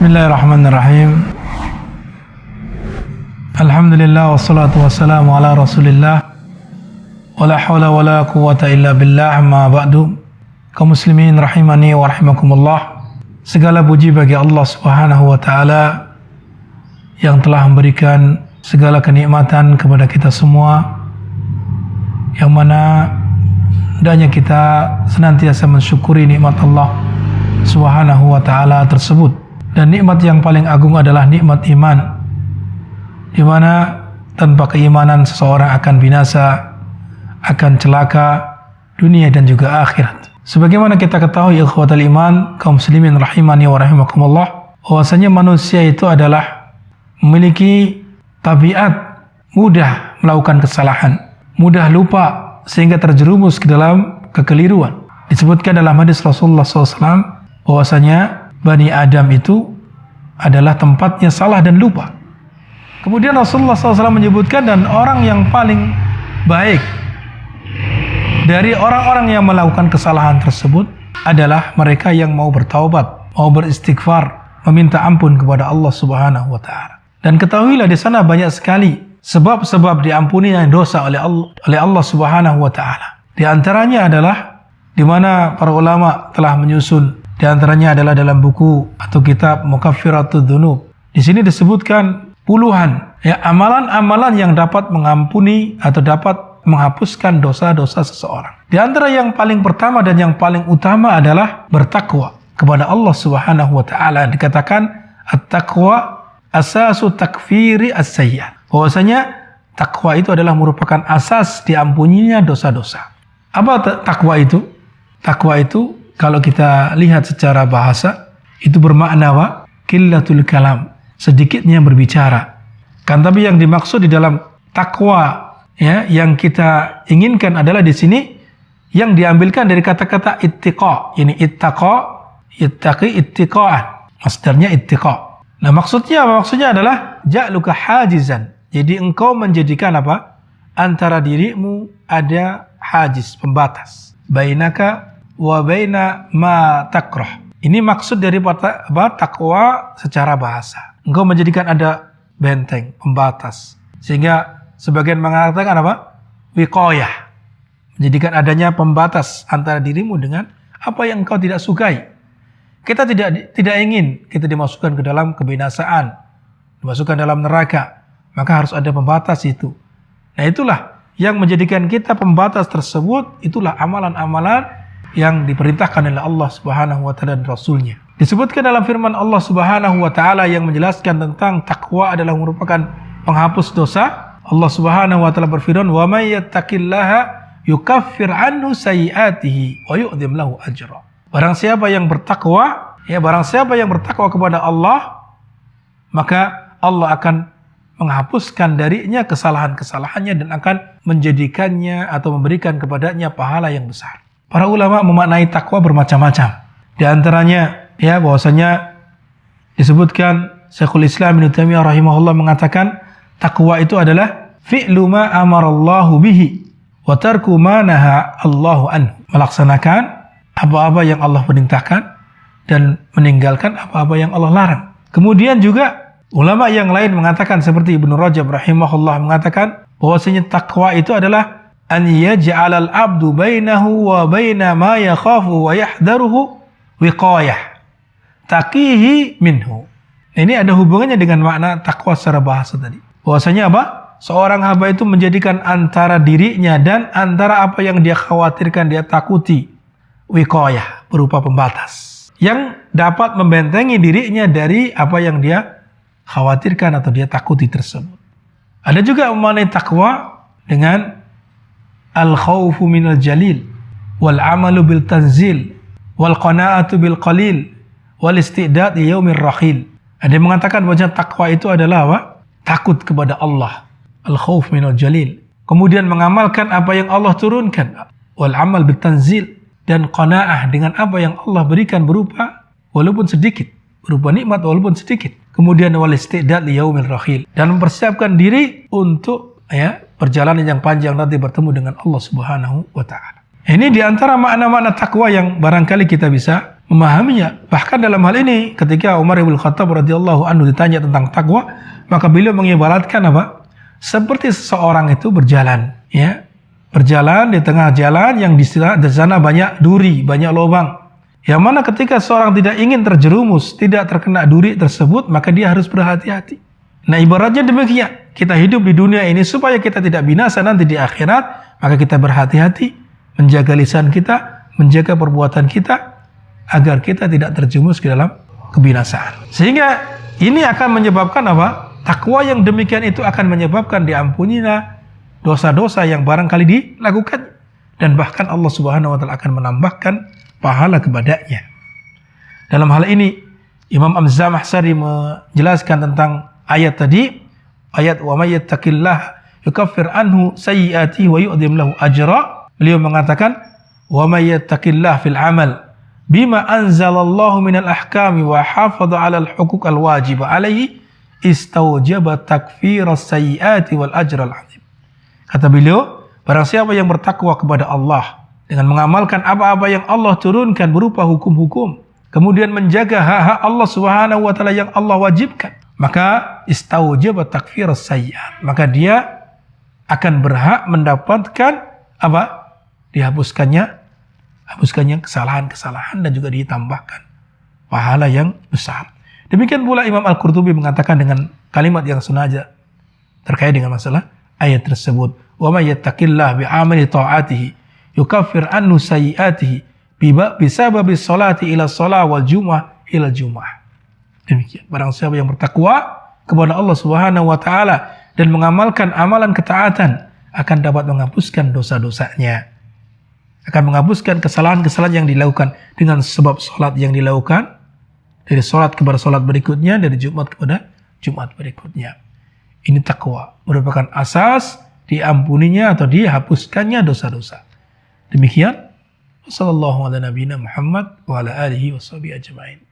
Bismillahirrahmanirrahim. Alhamdulillah wassalatu wassalamu ala Rasulillah. Wala haula wala quwwata illa billah, amma ba'du. Kaum muslimin rahimani wa rahimakumullah. Segala puji bagi Allah Subhanahu wa taala yang telah memberikan segala kenikmatan kepada kita semua, yang mana hendaknya kita senantiasa mensyukuri nikmat Allah Subhanahu wa taala tersebut. Dan nikmat yang paling agung adalah nikmat iman, di mana tanpa keimanan seseorang akan binasa, akan celaka dunia dan juga akhirat. Sebagaimana kita ketahui ikhwatal iman, kaum muslimin rahimani wa rahimakumullah, bahwasanya manusia itu adalah memiliki tabiat mudah melakukan kesalahan, mudah lupa sehingga terjerumus ke dalam kekeliruan. Disebutkan dalam hadis Rasulullah SAW bahwasanya Bani Adam itu adalah tempatnya salah dan lupa. Kemudian Rasulullah SAW menyebutkan, dan orang yang paling baik dari orang-orang yang melakukan kesalahan tersebut adalah mereka yang mau bertaubat, mau beristighfar, meminta ampun kepada Allah Subhanahu wa taala. Dan ketahuilah di sana banyak sekali sebab-sebab diampuninya dosa oleh Allah Subhanahu wa taala. Di antaranya adalah di mana para ulama telah menyusun, di antaranya adalah dalam buku atau kitab Mukaffiratud Dzunub. Di sini disebutkan puluhan amalan-amalan yang dapat mengampuni atau dapat menghapuskan dosa-dosa seseorang. Di antara yang paling pertama dan yang paling utama adalah bertakwa kepada Allah Subhanahu wa taala. Dikatakan at-taqwa asasu takfiri as-sayyi'at. Bahwasanya takwa itu adalah merupakan asas diampuninya dosa-dosa. Apa takwa itu? Takwa itu kalau kita lihat secara bahasa itu bermakna qillatul kalam, sedikitnya berbicara. Kan tapi yang dimaksud di dalam takwa yang kita inginkan adalah di sini yang diambilkan dari kata-kata ittiqa. Ini ittaqa, ittaqi, ittiqa'an. Masdarnya ittiqa. Nah, maksudnya apa? Maksudnya adalah ja'luka hajizan. Jadi engkau menjadikan apa? Antara dirimu ada hajiz, pembatas. Bainaka wa baina ma takrah. Ini maksud dari takwa secara bahasa. Engkau menjadikan ada benteng, pembatas. Sehingga sebagian mengatakan apa? Wiqayah. Menjadikan adanya pembatas antara dirimu dengan apa yang engkau tidak sukai. Kita tidak ingin kita dimasukkan ke dalam kebinasaan, dimasukkan dalam neraka. Maka harus ada pembatas itu. Nah, itulah yang menjadikan kita pembatas tersebut, itulah amalan-amalan yang diperintahkan oleh Allah Subhanahu wa taala dan Rasulnya. Disebutkan dalam firman Allah Subhanahu wa taala yang menjelaskan tentang takwa adalah merupakan penghapus dosa. Allah Subhanahu wa taala berfirman, "Wa may yattaqillaha yukaffir anhu sayyi'atihi wa yu'dzim lahu ajra." Barang siapa yang bertakwa, kepada Allah, maka Allah akan menghapuskan darinya kesalahan-kesalahannya dan akan menjadikannya atau memberikan kepadanya pahala yang besar. Para ulama memaknai takwa bermacam-macam. Di antaranya bahwasanya disebutkan Syekhul Islam Ibnu Taimiyah rahimahullah mengatakan takwa itu adalah fi'lu ma amarallahu bihi wa tarku ma naha Allahu anhu. Melaksanakan apa-apa yang Allah perintahkan dan meninggalkan apa-apa yang Allah larang. Kemudian juga ulama yang lain mengatakan seperti Ibnu Rajab rahimahullah mengatakan bahwasanya takwa itu adalah an yaj'alal abdu bainahu wa baina ma yakhafu wa yahdaruhu wiqayah taqihi minhu. Ini ada hubungannya dengan makna takwa secara bahasa tadi. Bahwasanya apa? Seorang hamba itu menjadikan antara dirinya dan antara apa yang dia khawatirkan, dia takuti, wiqayah berupa pembatas yang dapat membentengi dirinya dari apa yang dia khawatirkan atau dia takuti tersebut. Ada juga memaknai takwa dengan al-khawfu minal jalil wal amalu bil tanzil wal qana'atu bil qalil wal istidad li yaumir rahil. Ada yang mengatakan bahwa takwa itu adalah apa? Takut kepada Allah, al-khawf minal jalil. Kemudian mengamalkan apa yang Allah turunkan, wal amal bil tanzil, dan qana'ah dengan apa yang Allah berikan berupa walaupun sedikit, berupa nikmat walaupun sedikit. Kemudian wal istidad li yaumir rahil, dan mempersiapkan diri untuk perjalanan yang panjang nanti bertemu dengan Allah Subhanahu wa taala. Ini di antara makna-makna takwa yang barangkali kita bisa memahaminya. Bahkan dalam hal ini ketika Umar bin Khattab radhiyallahu anhu ditanya tentang takwa, maka beliau mengibaratkan apa? Seperti seseorang itu berjalan, ya. Berjalan di tengah jalan yang di sana banyak duri, banyak lubang. Yang mana ketika seorang tidak ingin terjerumus, tidak terkena duri tersebut, maka dia harus berhati-hati. Nah, ibaratnya demikian. Kita hidup di dunia ini supaya kita tidak binasa nanti di akhirat, maka kita berhati-hati, menjaga lisan kita, menjaga perbuatan kita, agar kita tidak terjerumus ke dalam kebinasaan. Sehingga ini akan menyebabkan apa? Takwa yang demikian itu akan menyebabkan diampuninya dosa-dosa yang barangkali dilakukan, dan bahkan Allah Subhanahu wa taala akan menambahkan pahala kepadanya. Dalam hal ini Imam Az-Zamakhsyari menjelaskan tentang ayat tadi, ayat wa may yattaqillaha yukaffir anhu sayyi'atihi wa yu'dhim lahu ajra. Beliau mengatakan wa may yattaqillaha fil amal bima anzalallahu minal ahkami wa hafadha 'alal huquq al-wajib 'alaihi istawjaba takfiras sayyi'ati wal ajral 'azim. Kata beliau, barang siapa yang bertakwa kepada Allah dengan mengamalkan apa-apa yang Allah turunkan berupa hukum-hukum, kemudian menjaga hak-hak Allah Subhanahu wa taala yang Allah wajibkan, maka istawjaba takfiras sayyi'at, maka dia akan berhak mendapatkan apa? Dihapuskannya kesalahan-kesalahan dan juga ditambahkan pahala yang besar. Demikian pula Imam Al-Qurtubi mengatakan dengan kalimat yang sengaja terkait dengan masalah ayat tersebut, wa may yattaqillaha bi'amali ta'atihi yukaffir anhu sayyi'atihi bisababi sholati ila shalah wal jumu'ah ila jumu'ah. Demikian, barang siapa yang bertakwa kepada Allah Subhanahu wa taala dan mengamalkan amalan ketaatan, akan dapat menghapuskan dosa-dosanya, akan menghapuskan kesalahan-kesalahan yang dilakukan dengan sebab salat yang dilakukan, dari salat kepada salat berikutnya, dari Jumat kepada Jumat berikutnya. Ini takwa, merupakan asas diampuninya atau dihapuskannya dosa-dosa. Demikian, sallallahu ala nabiyina Muhammad wa ala alihi wa sahbihi ajma'in.